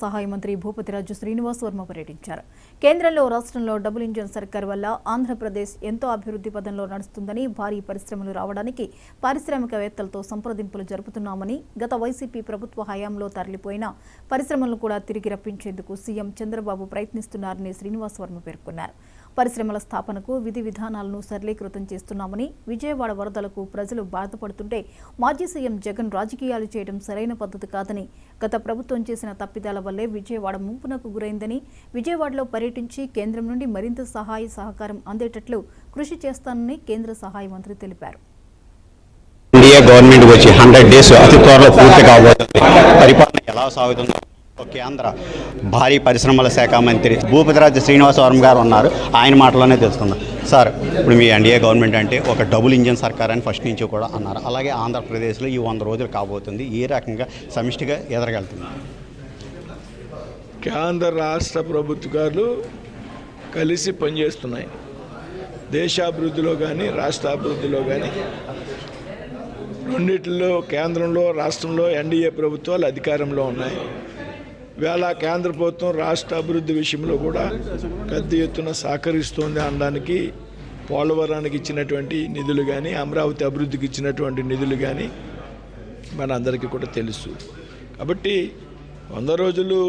సహాయ మంత్రి భూపతిరాజు శ్రీనివాస్ వర్మ పర్యటించారు. కేంద్రంలో రాష్ట్రంలో డబుల్ ఇంజిన్ సర్కార్ వల్ల ఆంధ్రప్రదేశ్ ఎంతో అభివృద్ధి పదంలో నడుస్తుందని, భారీ పరిశ్రమలు రావడానికి పారిశ్రామికవేత్తలతో సంప్రదింపులు జరుపుతున్నామని, గత వైసీపీ ప్రభుత్వ హయాంలో తరలిపోయిన పరిశ్రమలను కూడా తిరిగి రప్పించేందుకు సీఎం చంద్రబాబు ప్రయత్నిస్తున్నారని శ్రీనివాస్ వర్మ పేర్కొన్నారు. పరిశ్రమల స్థాపనకు విధి విధానాలను సరళీకృతం చేస్తున్నామని, విజయవాడ వరదలకు ప్రజలు బాధపడుతుంటే మాజీ సీఎం జగన్ రాజకీయాలు చేయడం సరైన పద్ధతి కాదని, గత ప్రభుత్వం చేసిన తప్పిదాల వల్లే విజయవాడ ముంపునకు గురైందని, విజయవాడలో పర్యటించి కేంద్రం నుండి మరింత సహాయ సహకారం అందేటట్లు కృషి చేస్తానని కేంద్ర సహాయ మంత్రి తెలిపారు. ఇండియా గవర్నమెంట్ వచ్చి 100 డేస్ అతి త్వరలో పూర్తి కాబోతుంది. పరిపాలన ఎలా సాగుతుందో కేంద్ర భారీ పరిశ్రమల శాఖ మంత్రి భూపతిరాజు శ్రీనివాస్ వర్మ గారు ఉన్నారు. ఆయన మాటలోనే తెలుసుకుందాం. సార్, ఇప్పుడు మీ ఎన్డీఏ గవర్నమెంట్ అంటే ఒక డబుల్ ఇంజిన్ సర్కార్ అని ఫస్ట్ నుంచి కూడా అన్నారు. అలాగే ఆంధ్రప్రదేశ్లో ఈ 100 రోజులు కాబోతుంది. ఏ రకంగా సమిష్టిగా ఎదరగలుగుతుంది? కేంద్ర రాష్ట్ర ప్రభుత్వాలు కలిసి పనిచేస్తున్నాయి. దేశాభివృద్ధిలో కానీ రాష్ట్రాభివృద్ధిలో కానీ రెండిట్లో కేంద్రంలో రాష్ట్రంలో ఎన్డీఏ ప్రభుత్వాలు అధికారంలో ఉన్నాయి. వేళ కేంద్ర ప్రభుత్వం రాష్ట్ర అభివృద్ధి విషయంలో కూడా పెద్ద ఎత్తున సహకరిస్తోంది అనడానికి పోలవరానికి ఇచ్చినటువంటి నిధులు కానీ, అమరావతి అభివృద్ధికి ఇచ్చినటువంటి నిధులు కానీ మన అందరికీ కూడా తెలుసు. కాబట్టి 100 రోజులు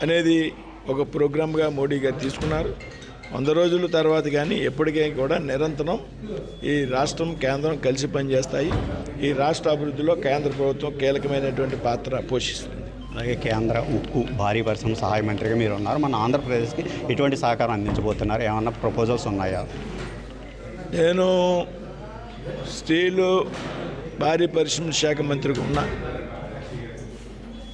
అనేది ఒక ప్రోగ్రామ్గా మోడీ గారు తీసుకున్నారు. 100 రోజుల తర్వాత కానీ ఎప్పటికీ కూడా నిరంతరం ఈ రాష్ట్రం కేంద్రం కలిసి పనిచేస్తాయి. ఈ రాష్ట్ర అభివృద్ధిలో కేంద్ర ప్రభుత్వం కీలకమైనటువంటి పాత్ర పోషిస్తుంది. అలాగే కేంద్ర ఉక్కు భారీ పరిశ్రమ సహాయ మంత్రిగా మీరు ఉన్నారు. మన ఆంధ్రప్రదేశ్కి ఎటువంటి సహకారం అందించబోతున్నారు? ఏమన్నా ప్రపోజల్స్ ఉన్నాయా? నేను స్టీలు భారీ పరిశ్రమ శాఖ మంత్రిగా ఉన్నా.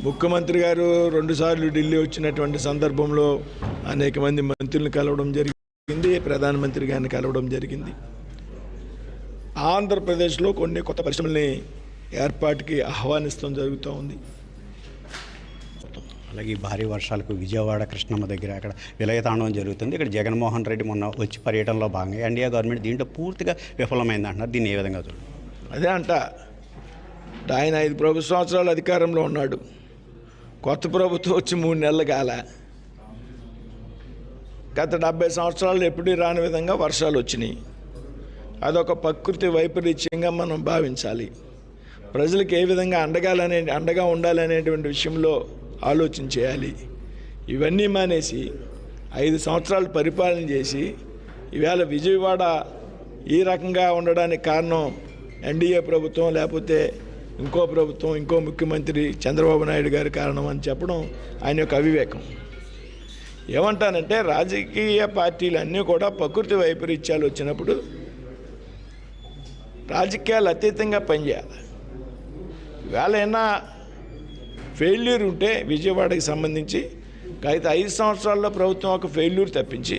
ముఖ్యమంత్రి గారు 2 సార్లు ఢిల్లీ వచ్చినటువంటి సందర్భంలో అనేక మంది మంత్రులను కలవడం జరిగింది, ప్రధానమంత్రి గారిని కలవడం జరిగింది. ఆంధ్రప్రదేశ్లో కొన్ని కొత్త పరిశ్రమల్ని ఏర్పాటుకి ఆహ్వానిస్తాం జరుగుతూ ఉంది. అలాగే భారీ వర్షాలకు విజయవాడ కృష్ణమ్మ దగ్గర అక్కడ విలయతాండవం జరుగుతుంది. ఇక్కడ జగన్మోహన్ రెడ్డి మొన్న వచ్చి పర్యటనలో భాగంగా ఎన్డీఏ గవర్నమెంట్ దీంట్లో పూర్తిగా విఫలమైంది అంటున్నారు. దీన్ని ఏ విధంగా చూడండి? అదే అంట, ఆయన 5 సంవత్సరాలు అధికారంలో ఉన్నాడు. కొత్త ప్రభుత్వం వచ్చి 3 నెలలు కాల. గత 70 సంవత్సరాలు ఎప్పుడూ రాని విధంగా వర్షాలు వచ్చినాయి. అదొక ప్రకృతి వైపరీత్యంగా మనం భావించాలి. ప్రజలకు ఏ విధంగా అండగా ఉండాలనేటువంటి విషయంలో ఆలోచన చేయాలి. ఇవన్నీ మానేసి 5 సంవత్సరాలు పరిపాలన చేసి ఈవేళ విజయవాడ ఈ రకంగా ఉండడానికి కారణం ఎన్డీఏ ప్రభుత్వం, లేకపోతే ఇంకో ప్రభుత్వం, ఇంకో ముఖ్యమంత్రి చంద్రబాబు నాయుడు గారి కారణం అని చెప్పడం ఆయన యొక్క అవివేకం. ఏమంటానంటే, రాజకీయ పార్టీలు అన్నీ కూడా ప్రకృతి వైపరీత్యాలు వచ్చినప్పుడు రాజకీయాలు అతీతంగా పనిచేయాలి. ఈవేళ ఏమన్నా ఫెయిల్యూర్ ఉంటే విజయవాడకి సంబంధించి గత 5 సంవత్సరాల్లో ప్రభుత్వం ఒక ఫెయిల్యూర్ తప్పించి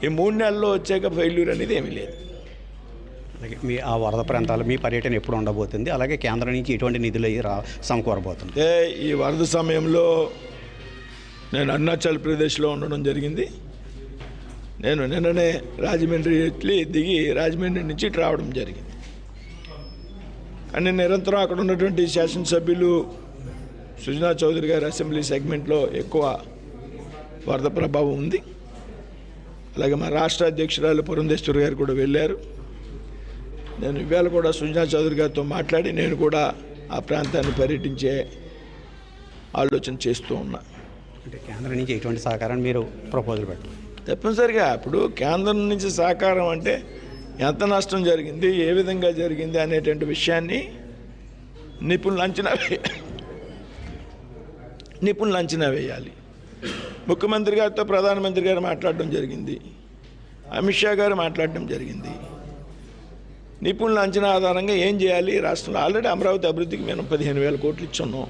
ఈ 3 నెలల్లో వచ్చాక ఫెయిల్యూర్ అనేది ఏమీ లేదు. అలాగే మీ ఆ వరద ప్రాంతాలు మీ పర్యటన ఎప్పుడు ఉండబోతుంది? అలాగే కేంద్రం నుంచి ఎటువంటి నిధులు సమకూరబోతుంది? ఈ వరద సమయంలో నేను అరుణాచల్ ప్రదేశ్లో ఉండడం జరిగింది. నేను నిన్ననే రాజమండ్రి దిగి రాజమండ్రి నుంచి రావడం జరిగింది. కానీ నిరంతరం అక్కడ ఉన్నటువంటి శాసనసభ్యులు సుజనా చౌదరి గారి అసెంబ్లీ సెగ్మెంట్లో ఎక్కువ వరద ప్రభావం ఉంది. అలాగే మా రాష్ట్ర అధ్యక్షురాలు పురంధేశ్వరి గారు కూడా వెళ్ళారు. నేను ఇవాళ కూడా సుజనా చౌదరి గారితో మాట్లాడి నేను కూడా ఆ ప్రాంతాన్ని పర్యటించే ఆలోచన చేస్తూ ఉన్నా. అంటే కేంద్రం నుంచి ఎటువంటి సహకారాన్ని మీరు ప్రపోజల్ పెట్టారు? తప్పనిసరిగా ఇప్పుడు కేంద్రం నుంచి సహకారం అంటే ఎంత నష్టం జరిగింది, ఏ విధంగా జరిగింది అనేటువంటి విషయాన్ని నిపుణులు అంచనా వేయాలి. ముఖ్యమంత్రి గారితో ప్రధానమంత్రి గారు మాట్లాడడం జరిగింది, అమిత్ షా గారు మాట్లాడడం జరిగింది. నిపుణుల అంచనా ఆధారంగా ఏం చేయాలి? రాష్ట్రంలో ఆల్రెడీ అమరావతి అభివృద్ధికి మేము 15,000 కోట్లు ఇచ్చున్నాం.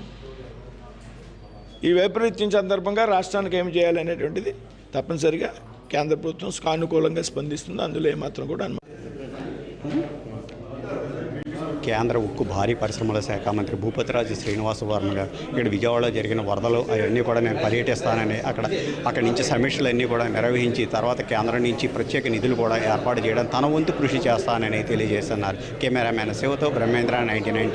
ఈ వైపరీత్యం సందర్భంగా రాష్ట్రానికి ఏం చేయాలి అనేటువంటిది తప్పనిసరిగా కేంద్ర ప్రభుత్వం సానుకూలంగా స్పందిస్తుంది. అందులో ఏమాత్రం కూడా కేంద్ర ఉక్కు భారీ పరిశ్రమల శాఖ మంత్రి భూపతిరాజు శ్రీనివాస్ వర్మ గారు ఇక్కడ విజయవాడలో జరిగిన వరదలు అవన్నీ కూడా నేను పర్యటిస్తానని అక్కడి నుంచి సమీక్షలన్నీ కూడా నిర్వహించి తర్వాత కేంద్రం నుంచి ప్రత్యేక నిధులు కూడా ఏర్పాటు చేయడం తన వంతు కృషి చేస్తానని తెలియజేస్తున్నారు. కెమెరామ్యాన్ శివతో బ్రహ్మేంద్ర 99.